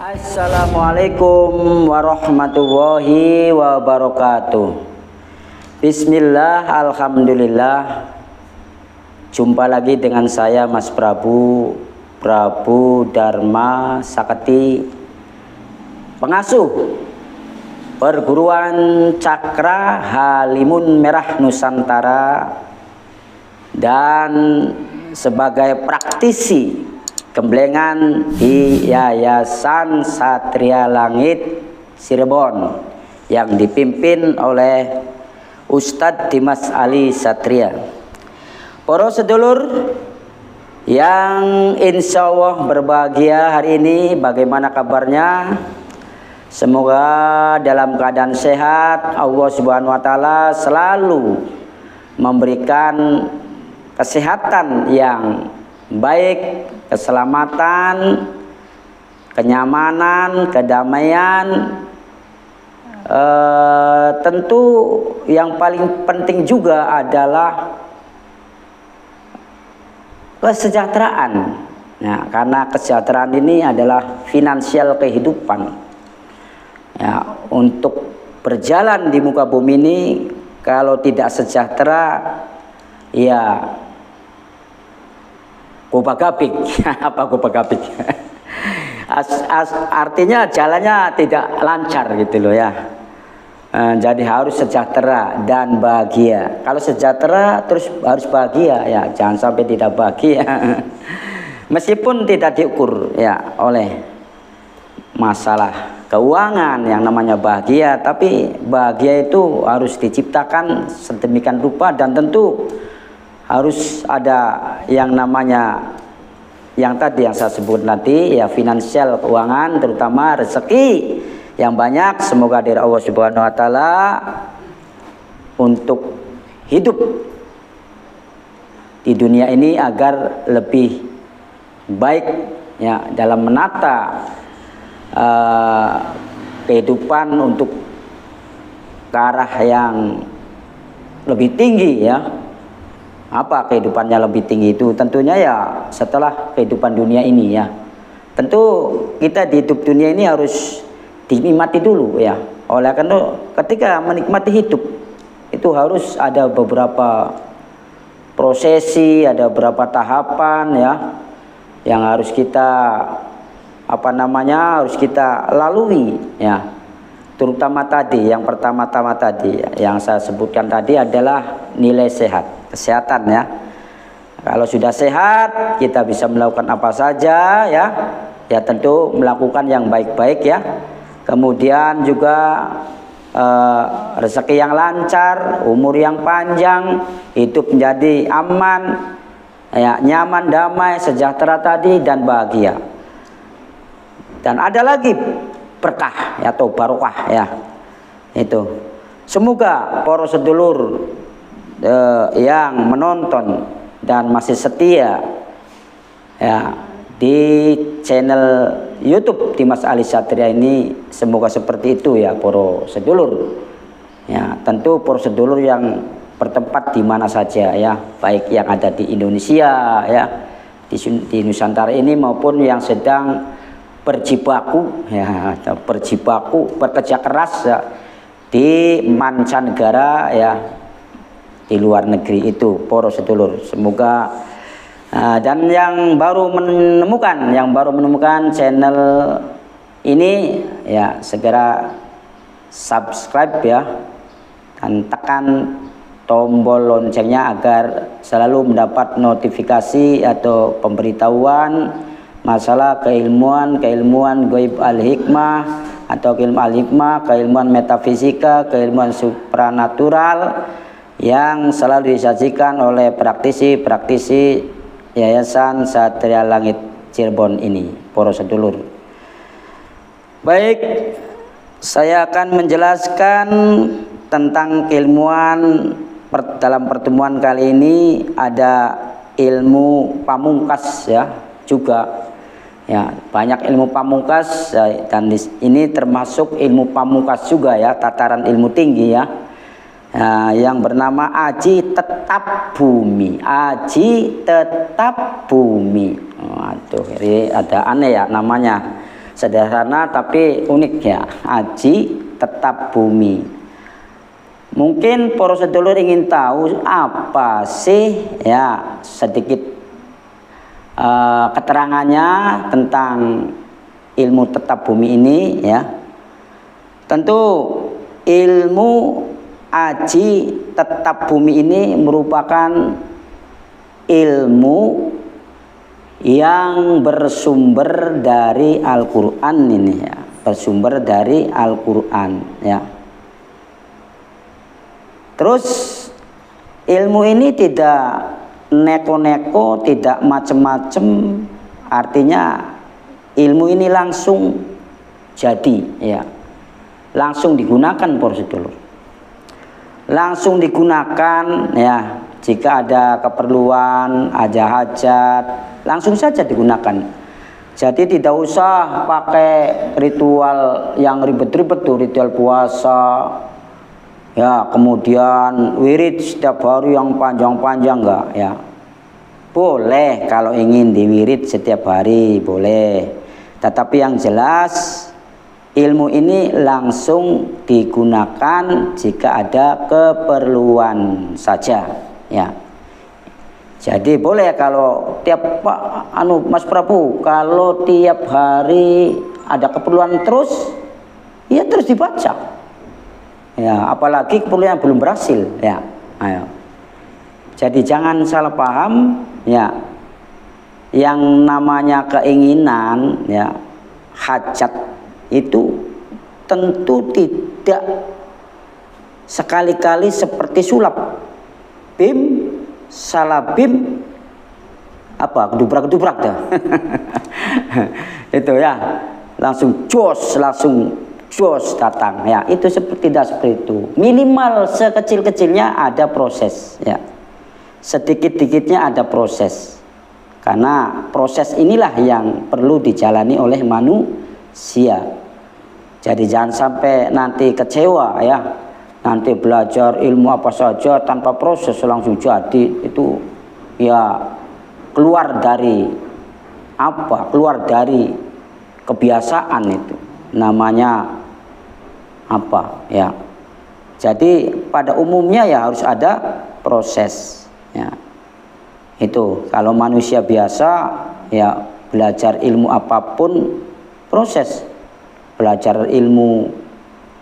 Assalamualaikum warahmatullahi wabarakatuh. Bismillah, alhamdulillah. Jumpa lagi dengan saya Mas Prabu Dharma Sakti, pengasuh Perguruan Cakra Halimun Merah Nusantara dan sebagai praktisi gemblengan di Yayasan Satria Langit Cirebon yang dipimpin oleh Ustadz Dimas Ali Satria. Para sedulur yang insya Allah berbahagia hari ini, bagaimana kabarnya? Semoga dalam keadaan sehat. Allah Subhanahu wa Ta'ala selalu memberikan kesehatan yang baik, keselamatan, kenyamanan, kedamaian. Tentu yang paling penting juga adalah kesejahteraan. Nah, karena kesejahteraan ini adalah finansial kehidupan. Ya, untuk berjalan di muka bumi ini, kalau tidak sejahtera, ya gobagabik. Apa gobagabik? Artinya jalannya tidak lancar gitu loh ya. Jadi harus sejahtera dan bahagia. Kalau sejahtera terus harus bahagia ya, jangan sampai tidak bahagia. Meskipun tidak diukur ya oleh masalah keuangan yang namanya bahagia, tapi bahagia itu harus diciptakan sedemikian rupa dan tentu harus ada yang namanya yang tadi yang saya sebut nanti ya, finansial, keuangan, terutama rezeki yang banyak. Semoga dari Allah Subhanahu wa Ta'ala untuk hidup di dunia ini agar lebih baik ya, dalam menata kehidupan untuk ke arah yang lebih tinggi ya. Apa kehidupannya lebih tinggi itu? Tentunya ya setelah kehidupan dunia ini ya. Tentu kita di hidup dunia ini harus dinikmati dulu ya. Oleh karena ketika menikmati hidup itu harus ada beberapa prosesi, ada beberapa tahapan ya yang harus kita harus kita lalui ya. Terutama tadi yang pertama-tama tadi yang saya sebutkan tadi adalah nilai sehat, kesehatan ya. Kalau sudah sehat kita bisa melakukan apa saja ya. Ya tentu melakukan yang baik-baik ya. Kemudian juga rezeki yang lancar, umur yang panjang, hidup menjadi aman ya, nyaman, damai, sejahtera tadi dan bahagia. Dan ada lagi berkah ya, atau barokah ya. Itu semoga para sedulur yang menonton dan masih setia ya di channel YouTube Dimas Ali Satria ini, semoga seperti itu ya para sedulur ya. Tentu para sedulur yang bertempat di mana saja ya, baik yang ada di Indonesia ya, di Nusantara ini maupun yang sedang berjibaku ya, atau berjibaku bekerja keras ya, di mancanegara ya, di luar negeri itu para sedulur. Semoga dan yang baru menemukan channel ini ya, segera subscribe ya dan tekan tombol loncengnya agar selalu mendapat notifikasi atau pemberitahuan masalah keilmuan gaib al-hikmah atau ilmu al-hikmah, keilmuan metafisika, keilmuan supranatural yang selalu disajikan oleh praktisi Yayasan Satria Langit Cirebon ini, para sedulur. Baik, saya akan menjelaskan tentang keilmuan dalam pertemuan kali ini. Ada ilmu pamungkas ya juga. Ya, banyak ilmu pamungkas dan ini termasuk ilmu pamungkas juga ya, tataran ilmu tinggi ya. Yang bernama Aji Tetap Bumi. Aji Tetap Bumi. Aduh, ini ada aneh ya namanya. sederhana tapi unik ya, aji tetap bumi. Mungkin para sedulur ingin tahu apa sih ya sedikit keterangannya tentang ilmu tetap bumi ini ya. Tentu ilmu aji tetap bumi ini merupakan ilmu yang bersumber dari Al-Quran ini ya, bersumber dari Al-Quran ya. Terus ilmu ini tidak neko-neko, tidak macem-macem, artinya ilmu ini langsung jadi ya, langsung digunakan para sedulur, langsung digunakan ya. Jika ada keperluan, ada hajat, langsung saja digunakan. Jadi tidak usah pakai ritual yang ribet-ribet tuh, ritual puasa ya, kemudian wirid setiap hari yang panjang-panjang, enggak ya. Boleh kalau ingin diwirid setiap hari, boleh. Tetapi yang jelas ilmu ini langsung digunakan jika ada keperluan saja ya. Jadi boleh kalau tiap Mas Prabu, kalau tiap hari ada keperluan terus ya terus dibaca ya, apalagi keperluan yang belum berhasil ya. Ayo. Jadi jangan salah paham ya, yang namanya keinginan ya, hajat itu tentu tidak sekali-kali seperti sulap bim salah bim apa kedubrak-kedubrak dah. Itu ya, langsung jos datang ya, itu tidak seperti itu. Minimal sekecil-kecilnya ada proses ya, sedikit-dikitnya ada proses, karena proses inilah yang perlu dijalani oleh manusia. Jadi jangan sampai nanti kecewa ya, nanti belajar ilmu apa saja tanpa proses langsung jadi, itu ya keluar dari kebiasaan, itu namanya apa ya. Jadi pada umumnya ya harus ada proses ya. Itu kalau manusia biasa ya, belajar ilmu apapun proses. Belajar ilmu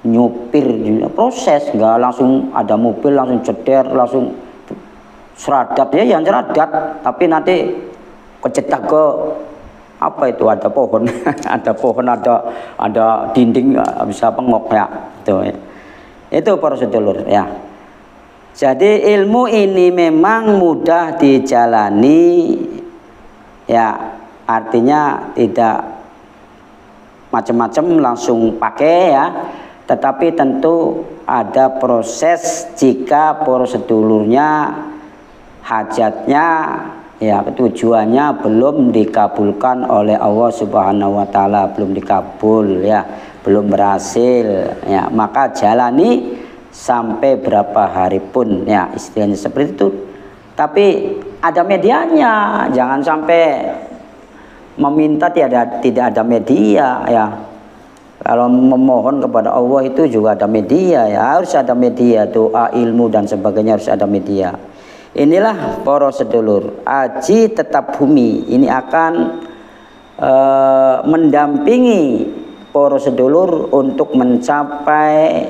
nyupir proses, nggak langsung ada mobil langsung ceder, langsung seradat ya, yang seradat tapi nanti kecetak ke apa itu, ada pohon ada pohon, ada dinding bisa pengok ya. Itu para sedulur ya. Jadi ilmu ini memang mudah dijalani ya, artinya tidak macam-macam langsung pakai ya. Tetapi tentu ada proses jika prosedurnya, hajatnya ya, tujuannya belum dikabulkan oleh Allah Subhanahu wa taala, belum dikabul ya, belum berhasil ya, maka jalani sampai berapa hari pun ya, istilahnya seperti itu. Tapi ada medianya, jangan sampai meminta tidak ada media ya. Kalau memohon kepada Allah itu juga ada media ya, harus ada media, doa, ilmu dan sebagainya harus ada media. Inilah para sedulur, aji tetap bumi ini akan mendampingi para sedulur untuk mencapai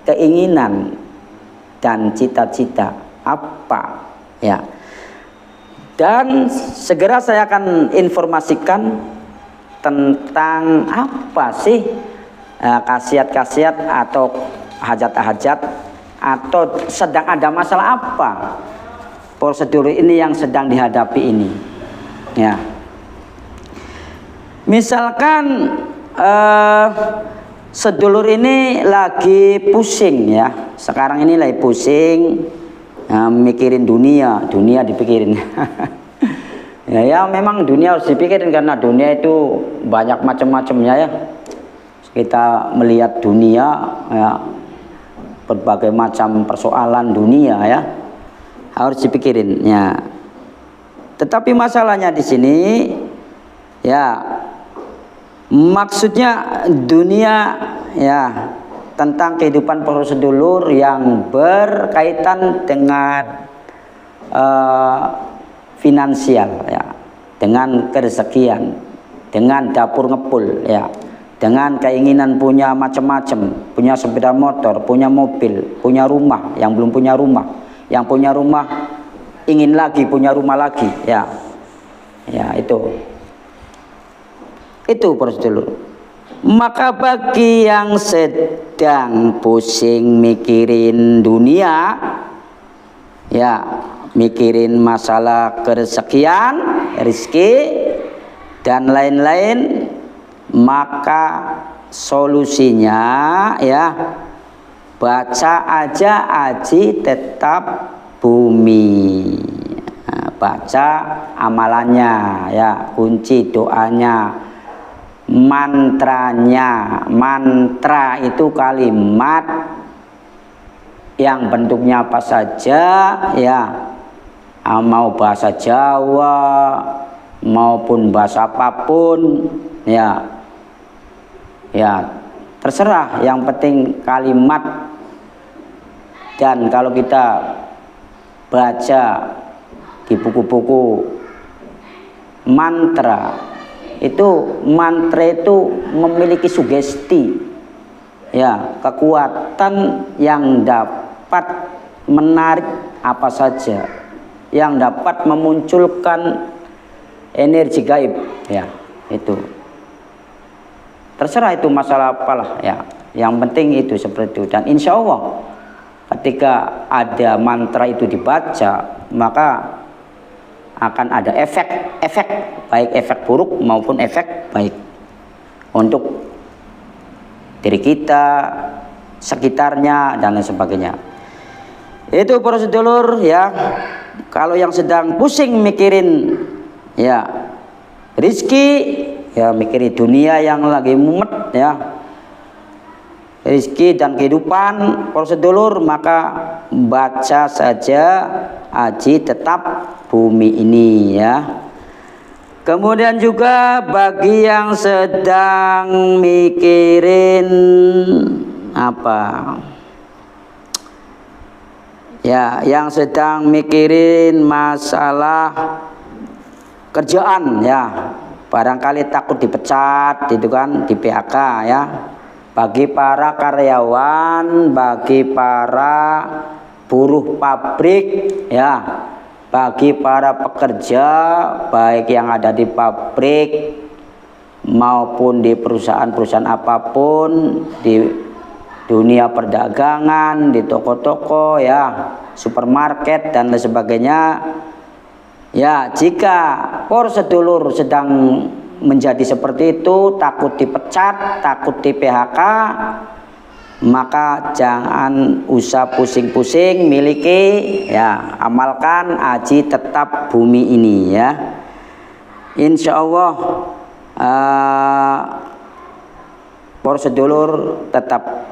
keinginan dan cita-cita apa ya. Dan segera saya akan informasikan tentang apa sih khasiat-khasiat atau hajat-hajat, atau sedang ada masalah apa prosedur ini yang sedang dihadapi ini ya. Misalkan sedulur ini lagi pusing ya, sekarang ini lagi pusing mikirin dunia dipikirin. ya memang dunia harus dipikirin, karena dunia itu banyak macam-macamnya ya. Kita melihat dunia ya, berbagai macam persoalan dunia ya, harus dipikirin ya. Tetapi masalahnya di sini ya, Maksudnya dunia ya, tentang kehidupan para sedulur yang berkaitan dengan finansial ya, dengan kerezekian, dengan dapur ngepul ya, dengan keinginan punya macam-macam, punya sepeda motor, punya mobil, punya rumah, yang belum punya rumah, yang punya rumah ingin lagi punya rumah lagi ya. Ya, itu para sedulur. Maka bagi yang sedang pusing mikirin dunia ya, mikirin masalah kerezekian, rezeki dan lain-lain, maka solusinya ya, baca aja Aji Tetap Bumi. Nah, baca amalannya ya, kunci doanya, mantranya. Mantra itu kalimat yang bentuknya apa saja ya, mau bahasa Jawa maupun bahasa apapun ya, ya terserah, yang penting kalimat. Dan kalau kita baca di buku-buku mantra itu memiliki sugesti ya, kekuatan yang dapat menarik apa saja, yang dapat memunculkan energi gaib ya. Itu terserah, itu masalah apalah ya, yang penting itu seperti itu. Dan insya Allah ketika ada mantra itu dibaca, maka akan ada efek baik efek buruk maupun efek baik untuk diri kita, sekitarnya dan lain sebagainya. Itu para sedulur ya, kalau yang sedang pusing mikirin ya rizki ya, mikirin dunia yang lagi mumet ya, rizki dan kehidupan para sedulur, maka baca saja Aji Tetap Bumi ini ya. Kemudian juga bagi yang sedang mikirin apa ya, yang sedang mikirin masalah kerjaan ya, barangkali takut dipecat itu kan, di PHK ya. Bagi para karyawan, bagi para buruh pabrik ya, bagi para pekerja baik yang ada di pabrik maupun di perusahaan-perusahaan apapun, di dunia perdagangan, di toko-toko ya, supermarket dan lain sebagainya ya. Jika para sedulur sedang menjadi seperti itu, takut dipecat, takut di PHK, maka jangan usah pusing-pusing, miliki ya, amalkan Aji Tetap Bumi ini ya. Insya Allah para sedulur tetap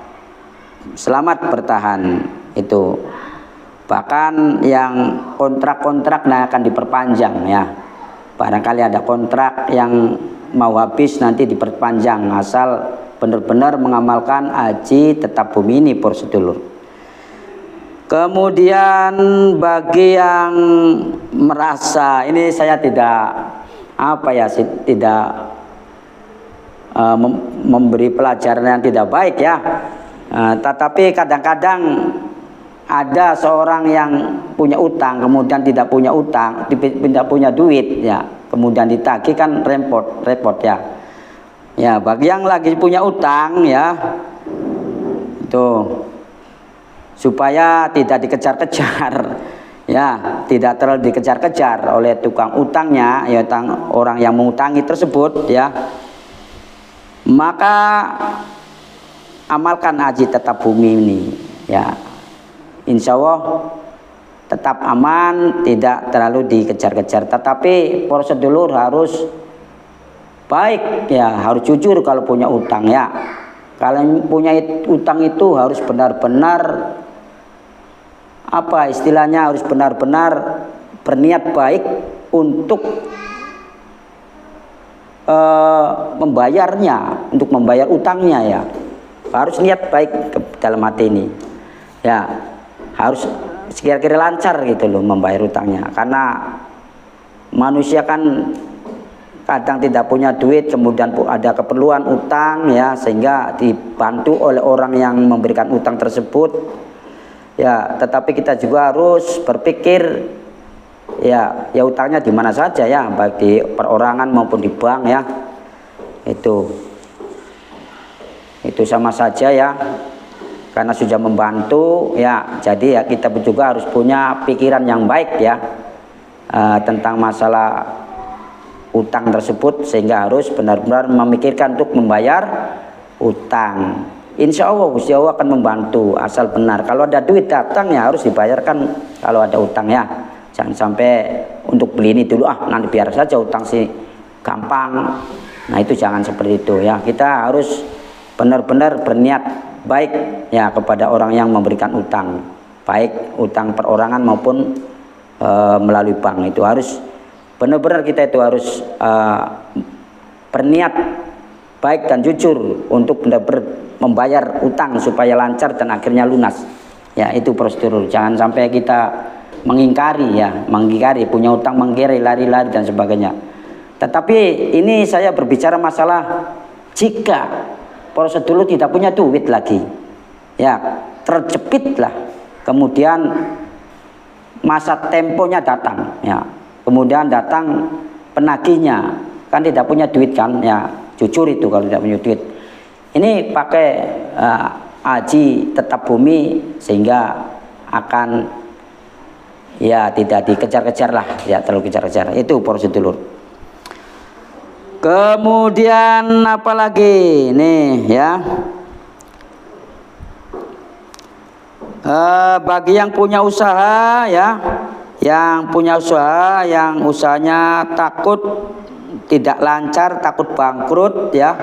selamat bertahan itu. Bahkan yang kontrak-kontrak akan diperpanjang ya, barangkali ada kontrak yang mau habis nanti diperpanjang, asal benar-benar mengamalkan Aji Tetap Bumi ini para sedulur. Kemudian bagi yang merasa ini saya tidak tidak memberi pelajaran yang tidak baik ya, tetapi kadang-kadang ada seorang yang punya utang, kemudian tidak punya utang, tidak punya duit ya, kemudian ditagih, kan repot ya. Ya, bagi yang lagi punya utang ya, itu supaya tidak dikejar-kejar ya, tidak terlalu dikejar-kejar oleh tukang utangnya ya, orang yang mengutangi tersebut ya, maka amalkan Aji Tetap Bumi ini ya. Insya Allah tetap aman, tidak terlalu dikejar-kejar. Tetapi para sedulur harus baik ya, harus jujur kalau punya utang ya. Kalau punya utang itu harus benar-benar apa istilahnya, harus benar-benar berniat baik untuk membayarnya, untuk membayar utangnya ya, harus niat baik dalam hati ini ya, harus kira-kira lancar gitu loh membayar utangnya. Karena manusia kan kadang tidak punya duit, kemudian ada keperluan utang ya, sehingga dibantu oleh orang yang memberikan utang tersebut ya. Tetapi kita juga harus berpikir ya, utangnya di mana saja ya, baik di perorangan maupun di bank ya, itu sama saja ya, karena sudah membantu ya. Jadi ya kita juga harus punya pikiran yang baik ya, tentang masalah utang tersebut, sehingga harus benar-benar memikirkan untuk membayar utang. Insya Allah Gusti Allah akan membantu, asal benar. Kalau ada duit datang ya harus dibayarkan kalau ada utang ya. Jangan sampai untuk beli ini dulu, nanti biar saja utang sih gampang. Nah itu jangan seperti itu ya. Kita harus benar-benar berniat baik ya kepada orang yang memberikan utang, baik utang perorangan maupun melalui bank. Itu harus benar-benar kita itu harus berniat baik dan jujur untuk benar-benar membayar utang supaya lancar dan akhirnya lunas ya. Itu prosedur, jangan sampai kita mengingkari ya, punya utang, mengkiri, lari-lari dan sebagainya. Tetapi ini saya berbicara masalah jika prosedur tidak punya duit lagi ya, terjepit lah, kemudian masa temponya datang ya, kemudian datang penagihnya, kan tidak punya duit kan ya, jujur itu kalau tidak punya duit. Ini pakai haji tetap bumi, sehingga akan ya tidak dikejar-kejar lah ya, terlalu kejar-kejar. Itu prosedur. Kemudian apalagi nih ya, bagi yang punya usaha ya, yang punya usaha, yang usahanya takut tidak lancar, takut bangkrut ya,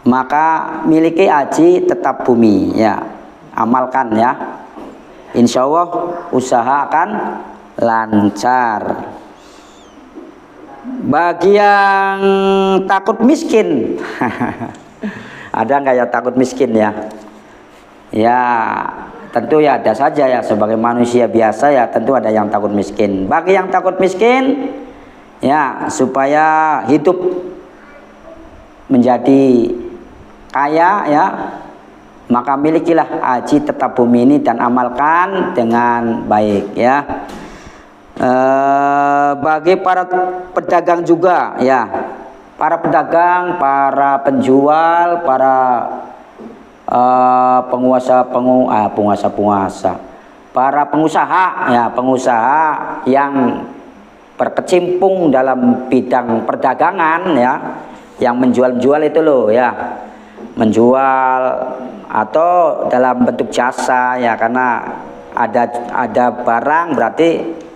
maka miliki haji tetap bumi ya, amalkan ya, insya Allah usaha akan lancar. Bagi yang takut miskin ada nggak ya takut miskin ya? Ya tentu ya ada saja ya, sebagai manusia biasa ya tentu ada yang takut miskin. Bagi yang takut miskin ya, supaya hidup menjadi kaya ya, maka milikilah haji tetap bumi ini dan amalkan dengan baik ya. Bagi para pedagang juga ya, para pedagang, para penjual, para pengusaha, para pengusaha ya, pengusaha yang berkecimpung dalam bidang perdagangan ya, yang menjual-jual itu loh ya, menjual atau dalam bentuk jasa ya, karena ada barang berarti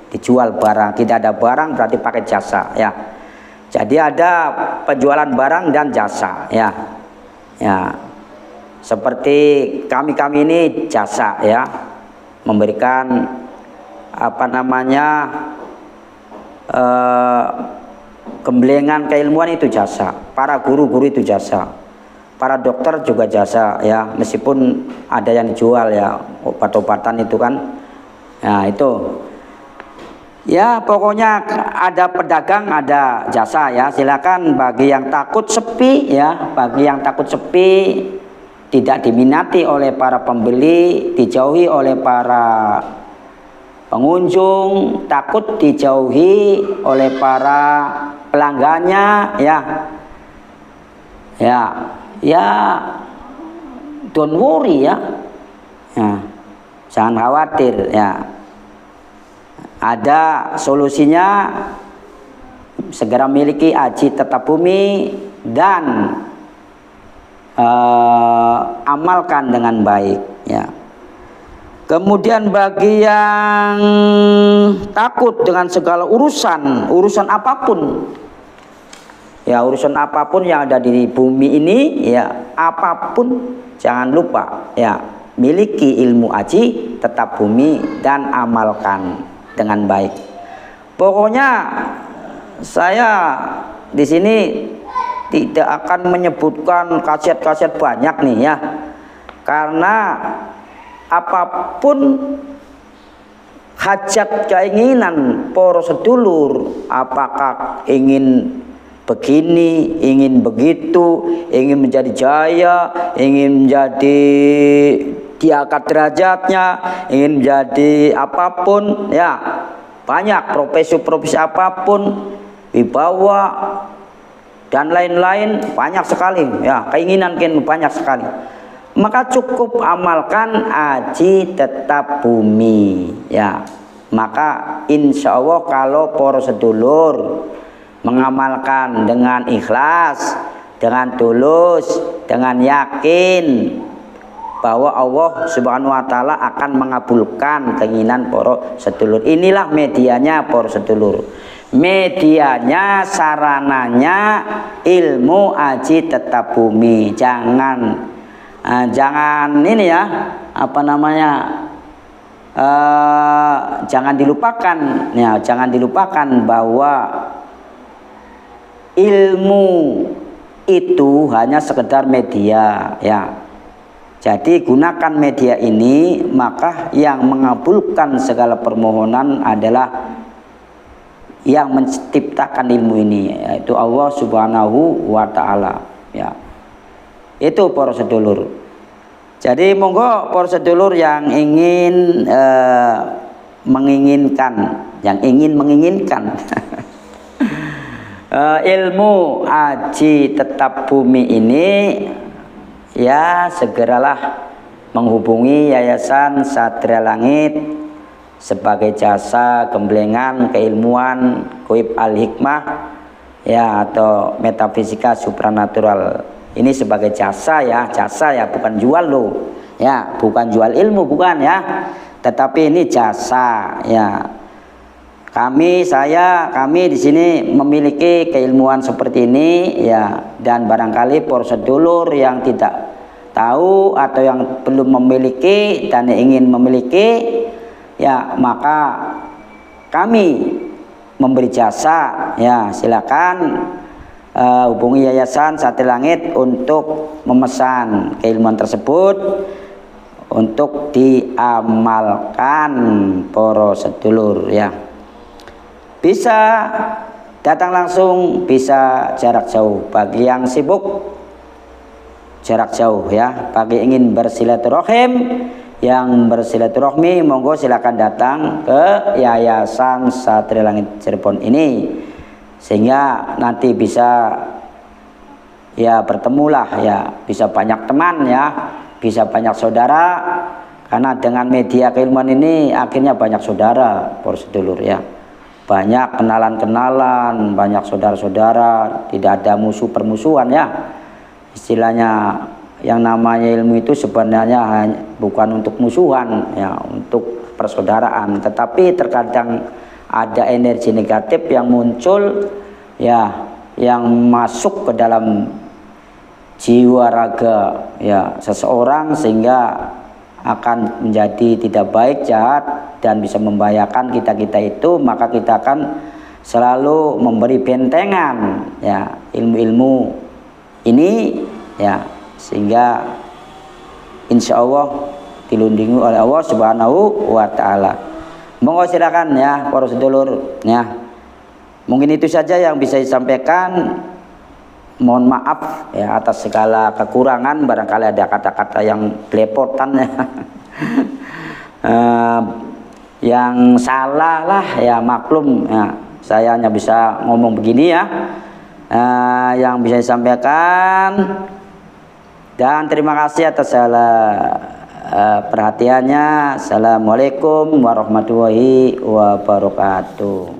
dijual barang, tidak ada barang berarti pakai jasa ya. Jadi ada penjualan barang dan jasa ya, ya seperti kami ini jasa ya, memberikan apa namanya gemblengan keilmuan, itu jasa. Para guru-guru itu jasa, para dokter juga jasa ya, meskipun ada yang dijual ya, obat-obatan itu kan ya, itu ya pokoknya ada pedagang ada jasa ya. Silakan bagi yang takut sepi ya, bagi yang takut sepi, tidak diminati oleh para pembeli, dijauhi oleh para pengunjung, takut dijauhi oleh para pelanggannya ya, ya don't worry ya, jangan khawatir ya, ada solusinya. Segera miliki haji tetap bumi dan amalkan dengan baik ya. Kemudian bagi yang takut dengan segala urusan apapun ya, urusan apapun yang ada di bumi ini ya, apapun jangan lupa ya, miliki ilmu haji tetap bumi dan amalkan dengan baik. Pokoknya saya di sini tidak akan menyebutkan khasiat-khasiat banyak nih ya, karena apapun hajat keinginan para sedulur, apakah ingin begini, ingin begitu, ingin menjadi jaya, ingin menjadi diangkat derajatnya, ingin menjadi apapun ya, banyak profesi-profesi apapun, wibawa dan lain-lain, banyak sekali ya, keinginan banyak sekali. Maka cukup amalkan aji tetap bumi ya. Maka insya Allah kalau para sedulur mengamalkan dengan ikhlas, dengan tulus, dengan yakin bahwa Allah Subhanahu wa Ta'ala akan mengabulkan keinginan para sedulur. Inilah medianya para sedulur. Medianya, sarananya ilmu aji tetap bumi. Jangan ini ya, apa namanya, jangan dilupakan ya, jangan dilupakan bahwa ilmu itu hanya sekedar media ya. Jadi gunakan media ini, maka yang mengabulkan segala permohonan adalah yang menciptakan ilmu ini, yaitu Allah Subhanahu wa Ta'ala ya. Itu para sedulur. Jadi monggo para sedulur yang ingin menginginkan, ilmu aji tetap bumi ini ya, segeralah menghubungi Yayasan Satria Langit sebagai jasa gemblengan keilmuan Goib Al-Hikmah ya, atau metafisika supranatural. Ini sebagai jasa ya, bukan jual loh ya, bukan jual ilmu, bukan ya, tetapi ini jasa ya. Kami di sini memiliki keilmuan seperti ini ya, dan barangkali para sedulur yang tidak tahu atau yang belum memiliki dan ingin memiliki ya, maka kami memberi jasa ya. Silakan hubungi Yayasan Satria Langit untuk memesan keilmuan tersebut untuk diamalkan para sedulur ya. Bisa datang langsung, bisa jarak jauh. Bagi yang sibuk jarak jauh ya, bagi ingin bersilaturahim, yang bersilaturahmi, monggo silakan datang ke Yayasan Satria Langit Cirebon ini, sehingga nanti bisa ya bertemulah ya, bisa banyak teman ya, bisa banyak saudara, karena dengan media keilmuan ini akhirnya banyak saudara para sedulur ya, banyak kenalan-kenalan, banyak saudara-saudara, tidak ada musuh permusuhan ya. Istilahnya yang namanya ilmu itu sebenarnya bukan untuk musuhan ya, untuk persaudaraan, tetapi terkadang ada energi negatif yang muncul ya, yang masuk ke dalam jiwa raga ya seseorang, sehingga akan menjadi tidak baik, jahat, dan bisa membahayakan kita itu. Maka kita akan selalu memberi bentengan ya, ilmu-ilmu ini ya, sehingga insya Allah dilindungi oleh Allah Subhanahu wa Ta'ala. Monggo silakan ya para sedulur ya. Mungkin itu saja yang bisa disampaikan. Mohon maaf ya atas segala kekurangan, barangkali ada kata-kata yang belepotan ya. Yang salah lah ya, maklum ya, saya hanya bisa ngomong begini ya. Yang bisa disampaikan, dan terima kasih atas segala perhatiannya. Assalamualaikum warahmatullahi wabarakatuh.